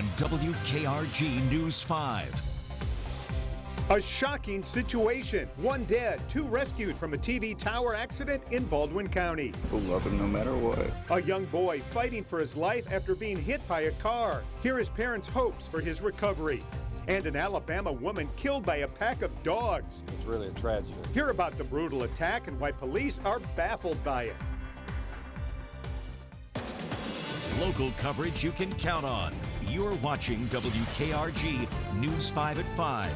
on WKRG News 5. A shocking situation. One dead, two rescued from a TV tower accident in Baldwin County. We'll love him no matter what. A young boy fighting for his life after being hit by a car. Here are his parents' hopes for his recovery. And an Alabama woman killed by a pack of dogs. It's really a tragedy. Hear about the brutal attack and why police are baffled by it. Local coverage you can count on. You're watching WKRG News 5 at 5.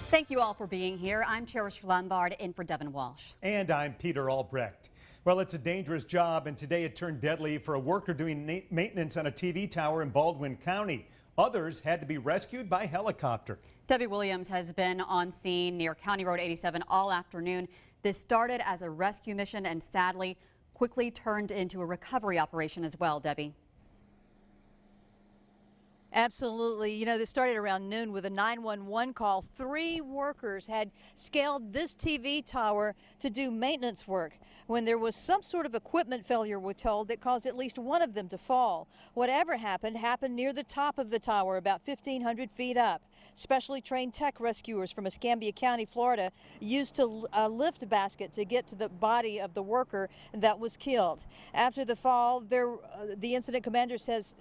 Thank you all for being here. I'm Cherish Lombard in for Devin Walsh. And I'm Peter Albrecht. Well, it's a dangerous job, and today it turned deadly for a worker doing maintenance on a TV tower in Baldwin County. Others had to be rescued by helicopter. Debbie Williams has been on scene near County Road 87 all afternoon. This started as a rescue mission and sadly quickly turned into a recovery operation as well, Debbie. Absolutely. You know, this started around noon with a 911 call. 3 workers had scaled this TV tower to do maintenance work when there was some sort of equipment failure, we're told, that caused at least one of them to fall. Whatever happened near the top of the tower, about 1,500 feet up. Specially trained tech rescuers from Escambia County, Florida, used a lift basket to get to the body of the worker that was killed. After the fall, the incident commander says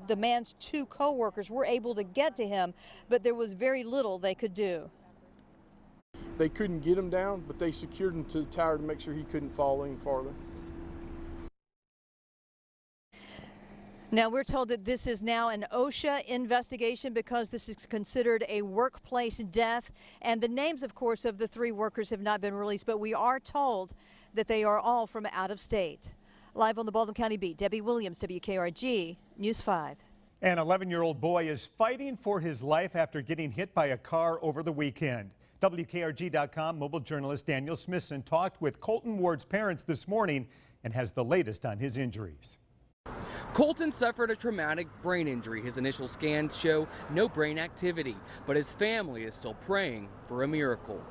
the man's 2 co-workers were able to get to him, but there was very little they could do. They couldn't get him down, but they secured him to the tower to make sure he couldn't fall any farther. Now, we're told that this is now an OSHA investigation because this is considered a workplace death. And the names, of course, of the 3 workers have not been released, but we are told that they are all from out of state. Live on the Baldwin County beat, Debbie Williams, WKRG News 5. An 11-year-old boy is fighting for his life after getting hit by a car over the weekend. WKRG.com mobile journalist Daniel Smithson talked with Colton Ward's parents this morning and has the latest on his injuries. Colton suffered a traumatic brain injury. His initial scans show no brain activity, but his family is still praying for a miracle.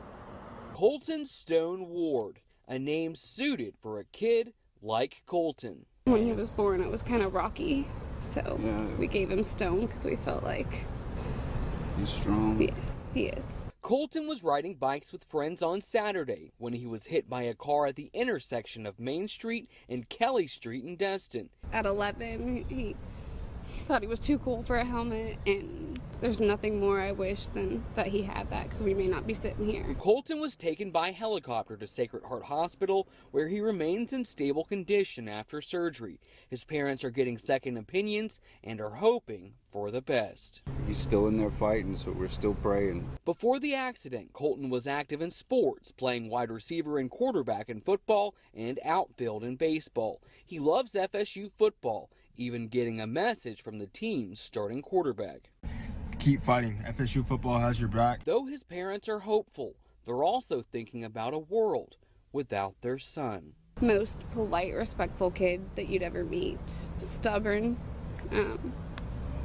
Colton Stone Ward, a name suited for a kid like Colton. When he was born, it was kind of rocky, so we gave him Stone because we felt like he's strong. He is. Colton was riding bikes with friends on Saturday when he was hit by a car at the intersection of Main Street and Kelly Street in Destin. At 11, he thought he was too cool for a helmet, and there's nothing more I wish than that he had that, because we may not be sitting here. Colton was taken by helicopter to Sacred Heart Hospital, where he remains in stable condition after surgery. His parents are getting second opinions and are hoping for the best. He's still in there fighting, so we're still praying. Before the accident, Colton was active in sports, playing wide receiver and quarterback in football and outfield in baseball. He loves FSU football, even getting a message from the team's starting quarterback. Keep fighting. FSU football has your back. Though his parents are hopeful, they're also thinking about a world without their son. Most polite, respectful kid that you'd ever meet. Stubborn,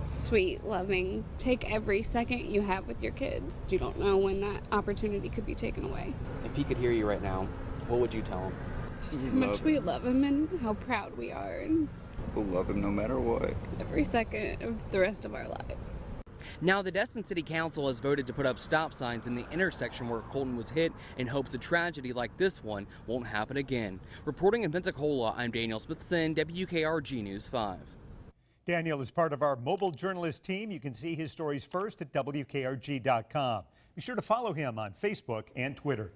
sweet, loving. Take every second you have with your kids. You don't know when that opportunity could be taken away. If he could hear you right now, what would you tell him? Just how much we love him and how proud we are, and We'll love him no matter what. every second of the rest of our lives. Now, the Destin City Council has voted to put up stop signs in the intersection where Colton was hit in hopes a tragedy like this one won't happen again. Reporting in Pensacola, I'm Daniel Smithson, WKRG News 5. Daniel is part of our mobile journalist team. You can see his stories first at WKRG.com. Be sure to follow him on Facebook and Twitter.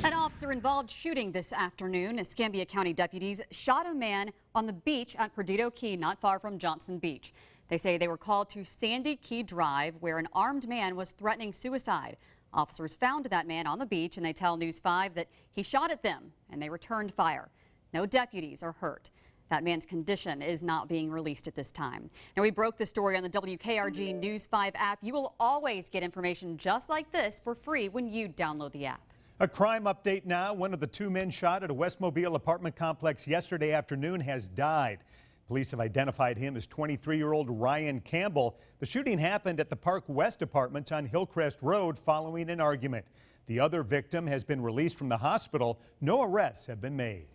An officer-involved shooting this afternoon. Escambia County deputies shot a man on the beach at Perdido Key, not far from Johnson Beach. They say they were called to Sandy Key Drive, where an armed man was threatening suicide. Officers found that man on the beach, and they tell News 5 that he shot at them, and they returned fire. No deputies are hurt. That man's condition is not being released at this time. Now, we broke the story on the WKRG News 5 app. You will always get information just like this for free when you download the app. A crime update now. One of the 2 men shot at a West Mobile apartment complex yesterday afternoon has died. Police have identified him as 23-year-old Ryan Campbell. The shooting happened at the Park West Apartments on Hillcrest Road following an argument. The other victim has been released from the hospital. No arrests have been made.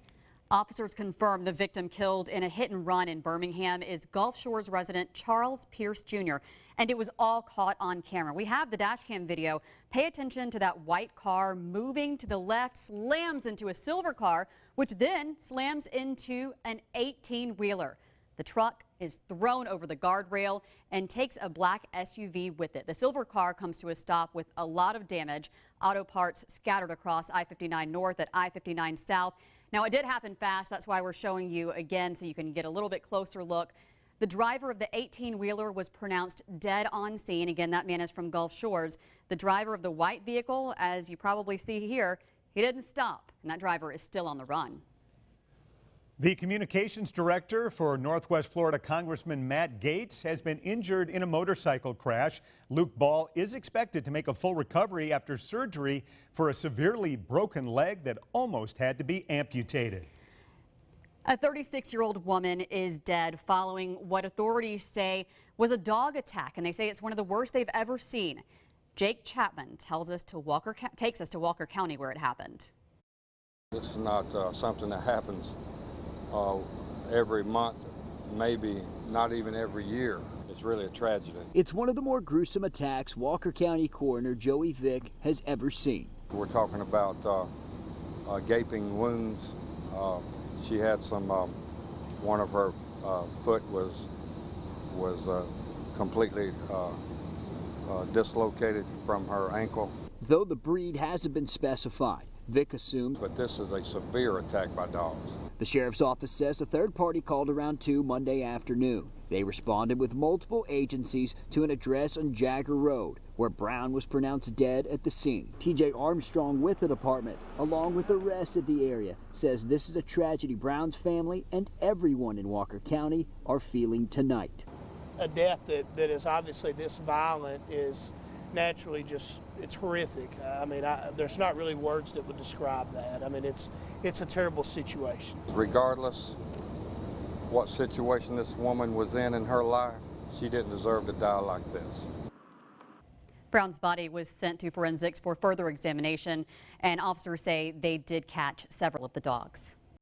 Officers confirm the victim killed in a hit and run in Birmingham is Gulf Shores resident Charles Pierce Jr., and it was all caught on camera. We have the dash cam video. Pay attention to that white car moving to the left, slams into a silver car, which then slams into an 18-wheeler. The truck is thrown over the guardrail and takes a black SUV with it. The silver car comes to a stop with a lot of damage. Auto parts scattered across I-59 North at I-59 South. Now, it did happen fast. That's why we're showing you again so you can get a little bit closer look. The driver of the 18-wheeler was pronounced dead on scene. Again, that man is from Gulf Shores. The driver of the white vehicle, as you probably see here, he didn't stop, and that driver is still on the run. The communications director for Northwest Florida Congressman Matt Gaetz has been injured in a motorcycle crash. Luke Ball is expected to make a full recovery after surgery for a severely broken leg that almost had to be amputated. A 36-year-old woman is dead following what authorities say was a dog attack, and they say it's one of the worst they've ever seen. Jake Chapman takes us to Walker County where it happened. This is not something that happens every month, maybe not even every year. It's really a tragedy. It's one of the more gruesome attacks Walker County Coroner Joey Vick has ever seen. We're talking about gaping wounds. She had some, one of her foot was completely dislocated from her ankle. Though the breed hasn't been specified, Vick assumes. But this is a severe attack by dogs. The sheriff's office says a third party called around 2 Monday afternoon. They responded with multiple agencies to an address on Jagger Road, where Brown was pronounced dead at the scene. TJ Armstrong with the department, along with the rest of the area, says this is a tragedy Brown's family and everyone in Walker County are feeling tonight. A death that is obviously this violent is naturally just, it's horrific. I mean, there's not really words that would describe that. I mean, it's a terrible situation. Regardless what situation this woman was in her life, she didn't deserve to die like this. Brown's body was sent to forensics for further examination, and officers say they did catch several of the dogs.